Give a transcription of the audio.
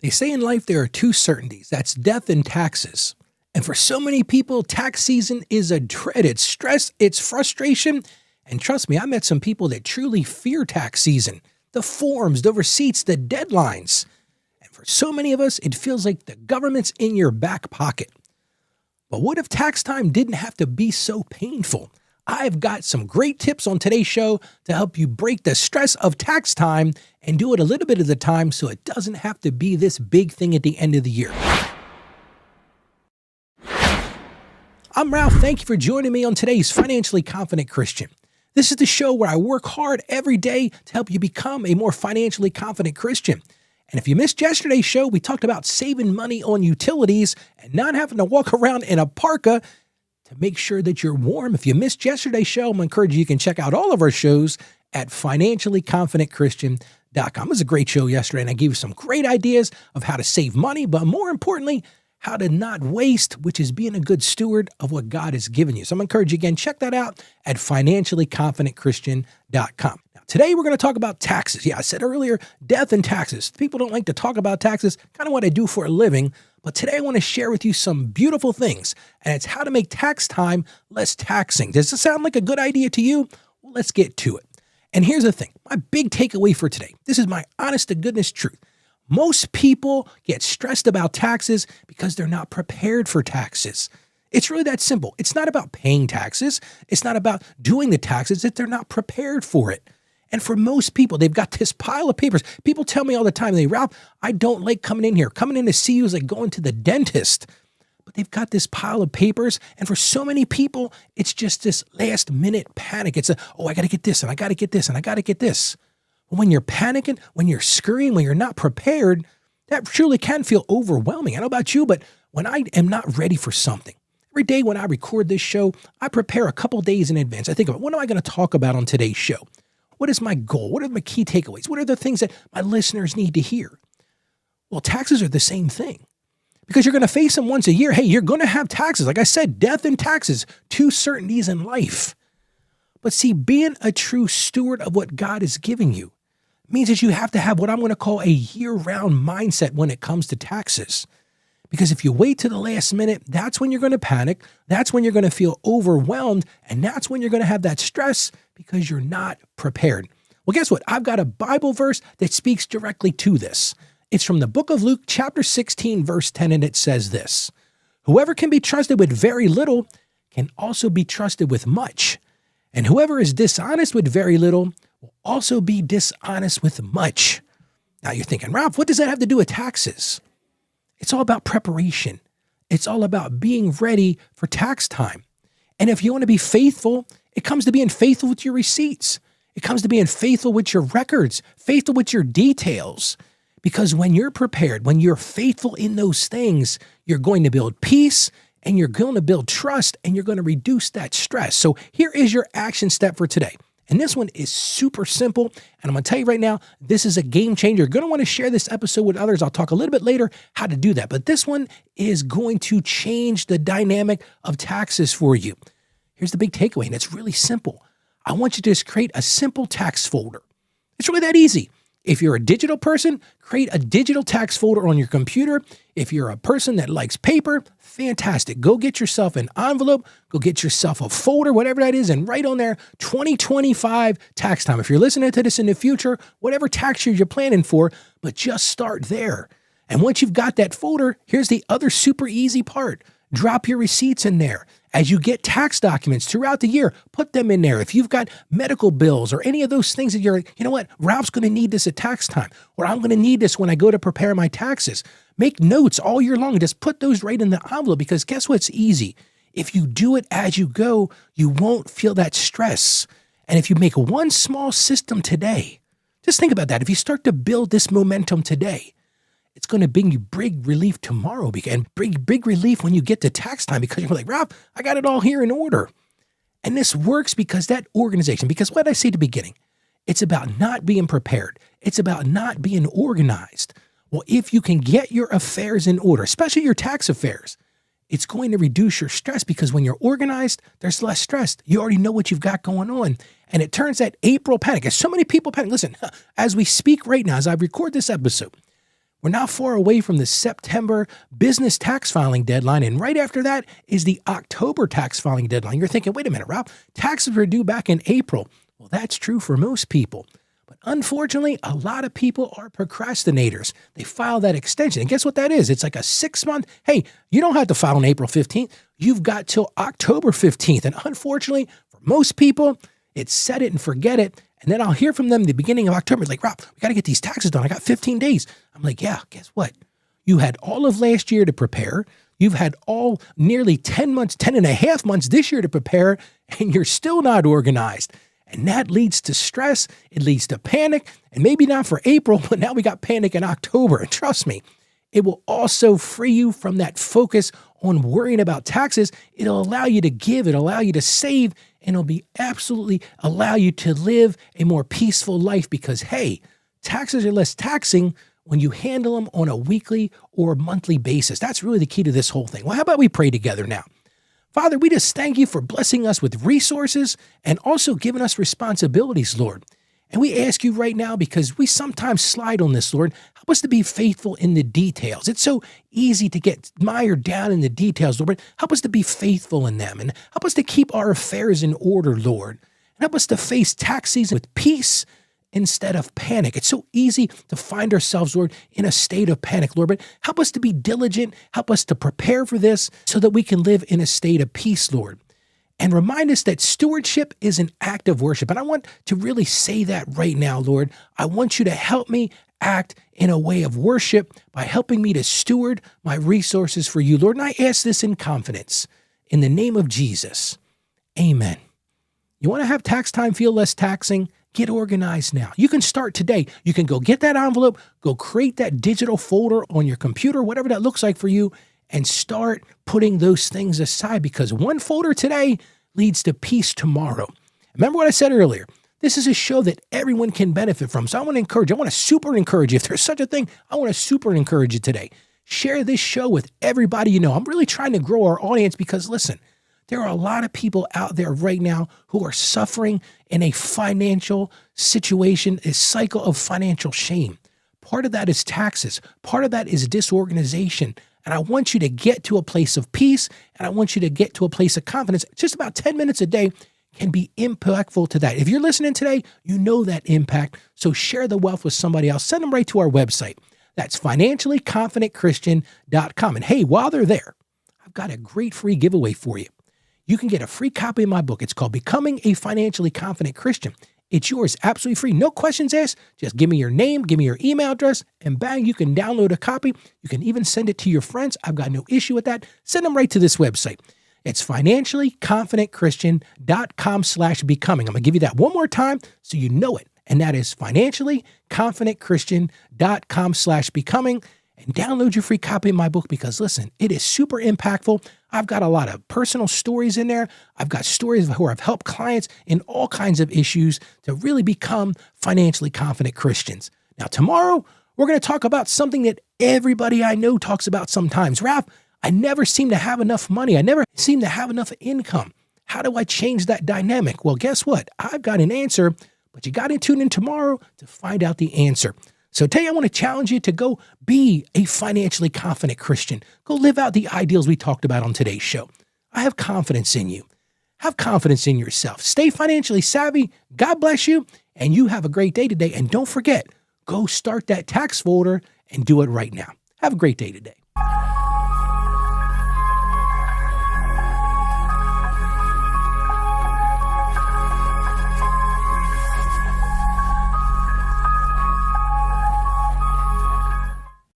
They say in life there are two certainties. That's death and taxes. And for so many people, tax season is a dread. It's stress, it's frustration. And trust me, I met some people that truly fear tax season. The forms, the receipts, the deadlines. And for so many of us, it feels like the government's in your back pocket. But what if tax time didn't have to be so painful? I've got some great tips on today's show to help you break the stress of tax time and do it a little bit at a time so it doesn't have to be this big thing at the end of the year. I'm Ralph. Thank you for joining me on today's Financially Confident Christian. This is the show where I work hard every day to help you become a more financially confident Christian. And if you missed yesterday's show, we talked about saving money on utilities and not having to walk around in a parka to make sure that you're warm. If you missed yesterday's show, I'm encouraging you can check out all of our shows at financiallyconfidentchristian.com. It was a great show yesterday, and I gave you some great ideas of how to save money, but more importantly, how to not waste, which is being a good steward of what God has given you. So I'm encouraging you again, check that out at financiallyconfidentchristian.com. Now, today we're going to talk about taxes. Yeah, I said earlier, death and taxes. People don't like to talk about taxes, kind of what I do for a living. But today I want to share with you some beautiful things, and it's how to make tax time less taxing. Does this sound like a good idea to you? Well, let's get to it. And here's the thing. My big takeaway for today. This is my honest to goodness truth. Most people get stressed about taxes because they're not prepared for taxes. It's really that simple. It's not about paying taxes. It's not about doing the taxes. It's that they're not prepared for it. And for most people, they've got this pile of papers. People tell me all the time, Ralph, I don't like coming in here. Coming in to see you is like going to the dentist. But they've got this pile of papers. And for so many people, it's just this last minute panic. It's I got to get this and I got to get this and I got to get this. When you're panicking, when you're scurrying, when you're not prepared, that truly can feel overwhelming. I don't know about you, but when I am not ready for something, every day when I record this show, I prepare a couple days in advance. I think about what am I going to talk about on today's show? What is my goal? What are my key takeaways? What are the things that my listeners need to hear? Well, taxes are the same thing because you're going to face them once a year. Hey, you're going to have taxes. Like I said, death and taxes, two certainties in life. But see, being a true steward of what God is giving you means that you have to have what I'm going to call a year-round mindset when it comes to taxes. Because if you wait to the last minute, that's when you're going to panic. That's when you're going to feel overwhelmed. And that's when you're going to have that stress because you're not prepared. Well, guess what? I've got a Bible verse that speaks directly to this. It's from the book of Luke, chapter 16, verse 10, and it says this: "Whoever can be trusted with very little can also be trusted with much. And whoever is dishonest with very little will also be dishonest with much." Now you're thinking, Ralph, what does that have to do with taxes? It's all about preparation. It's all about being ready for tax time. And if you want to be faithful, it comes to being faithful with your receipts. It comes to being faithful with your records, faithful with your details. Because when you're prepared, when you're faithful in those things, you're going to build peace and you're going to build trust and you're going to reduce that stress. So here is your action step for today. And this one is super simple. And I'm going to tell you right now, this is a game changer. You're going to want to share this episode with others. I'll talk a little bit later how to do that. But this one is going to change the dynamic of taxes for you. Here's the big takeaway, and it's really simple. I want you to just create a simple tax folder. It's really that easy. If you're a digital person, create a digital tax folder on your computer. If you're a person that likes paper, fantastic. Go get yourself an envelope, go get yourself a folder, whatever that is, and write on there 2025 tax time. If you're listening to this in the future, whatever tax year you're planning for, but just start there. And once you've got that folder, here's the other super easy part. Drop your receipts in there. As you get tax documents throughout the year, put them in there. If you've got medical bills or any of those things that you're, you know what, Ralph's going to need this at tax time, or I'm going to need this when I go to prepare my taxes. Make notes all year long and just put those right in the envelope because guess what's easy? If you do it as you go, you won't feel that stress. And if you make one small system today, just think about that. If you start to build this momentum today, it's going to bring you big relief tomorrow and big relief when you get to tax time because you're like, Ralph, I got it all here in order. And this works because that organization, because what I say at the beginning, it's about not being prepared. It's about not being organized. Well, if you can get your affairs in order, especially your tax affairs, it's going to reduce your stress because when you're organized, there's less stress. You already know what you've got going on. And it turns that April panic, as so many people panic. Listen, as we speak right now, as I record this episode, We're not far away from the September business tax filing deadline, and right after that is the October tax filing deadline. You're thinking, wait a minute, Rob, taxes were due back in April. Well, that's true for most people. But unfortunately, a lot of people are procrastinators. They file that extension. And guess what that is? It's like a 6-month, hey, you don't have to file on April 15th. You've got till October 15th. And unfortunately, for most people, it's set it and forget it. And then I'll hear from them at the beginning of October. It's like, Rob, we got to get these taxes done. I got 15 days. I'm like, yeah, guess what? You had all of last year to prepare. You've had all nearly 10 months, 10 and a half months this year to prepare, and you're still not organized. And that leads to stress. It leads to panic. And maybe not for April, but now we got panic in October. And trust me, it will also free you from that focus on worrying about taxes. It'll allow you to give. It'll allow you to save. And it'll be absolutely allow you to live a more peaceful life because, hey, taxes are less taxing when you handle them on a weekly or monthly basis. That's really the key to this whole thing. Well, how about we pray together now? Father, we just thank you for blessing us with resources and also giving us responsibilities, Lord. And we ask you right now, because we sometimes slide on this, Lord, help us to be faithful in the details. It's so easy to get mired down in the details, Lord, but help us to be faithful in them and help us to keep our affairs in order, Lord. And help us to face tax season with peace instead of panic. It's so easy to find ourselves, Lord, in a state of panic, Lord, but help us to be diligent. Help us to prepare for this so that we can live in a state of peace, Lord. And remind us that stewardship is an act of worship. And I want to really say that right now, Lord. I want you to help me act in a way of worship by helping me to steward my resources for you, Lord. And I ask this in confidence. In the name of Jesus, amen. You want to have tax time feel less taxing? Get organized now. You can start today. You can go get that envelope, go create that digital folder on your computer, whatever that looks like for you, and start putting those things aside because one folder today leads to peace tomorrow. Remember what I said earlier? This is a show that everyone can benefit from. So I want to encourage you. I want to super encourage you. If there's such a thing, I want to super encourage you today. Share this show with everybody you know. I'm really trying to grow our audience because, listen, there are a lot of people out there right now who are suffering in a financial situation, a cycle of financial shame. Part of that is taxes. Part of that is disorganization. And I want you to get to a place of peace, and I want you to get to a place of confidence. Just about 10 minutes a day can be impactful to that. If you're listening today, you know that impact. So share the wealth with somebody else. Send them right to our website. That's financiallyconfidentchristian.com. And hey, while they're there, I've got a great free giveaway for you. You can get a free copy of my book. It's called Becoming a Financially Confident Christian. It's yours, absolutely free. No questions asked. Just give me your name, give me your email address, and bang, you can download a copy. You can even send it to your friends. I've got no issue with that. Send them right to this website. It's financiallyconfidentchristian.com/becoming. I'm going to give you that one more time so you know it. And that is financiallyconfidentchristian.com/becoming. And download your free copy of my book because, listen, it is super impactful. I've got a lot of personal stories in there. I've got stories where I've helped clients in all kinds of issues to really become financially confident Christians. Now, tomorrow, we're going to talk about something that everybody I know talks about sometimes. Ralph, I never seem to have enough money. I never seem to have enough income. How do I change that dynamic? Well, guess what? I've got an answer, but you got to tune in tomorrow to find out the answer. So today I want to challenge you to go be a financially confident Christian. Go live out the ideals we talked about on today's show. I have confidence in you. Have confidence in yourself. Stay financially savvy. God bless you. And you have a great day today. And don't forget, go start that tax folder and do it right now. Have a great day today.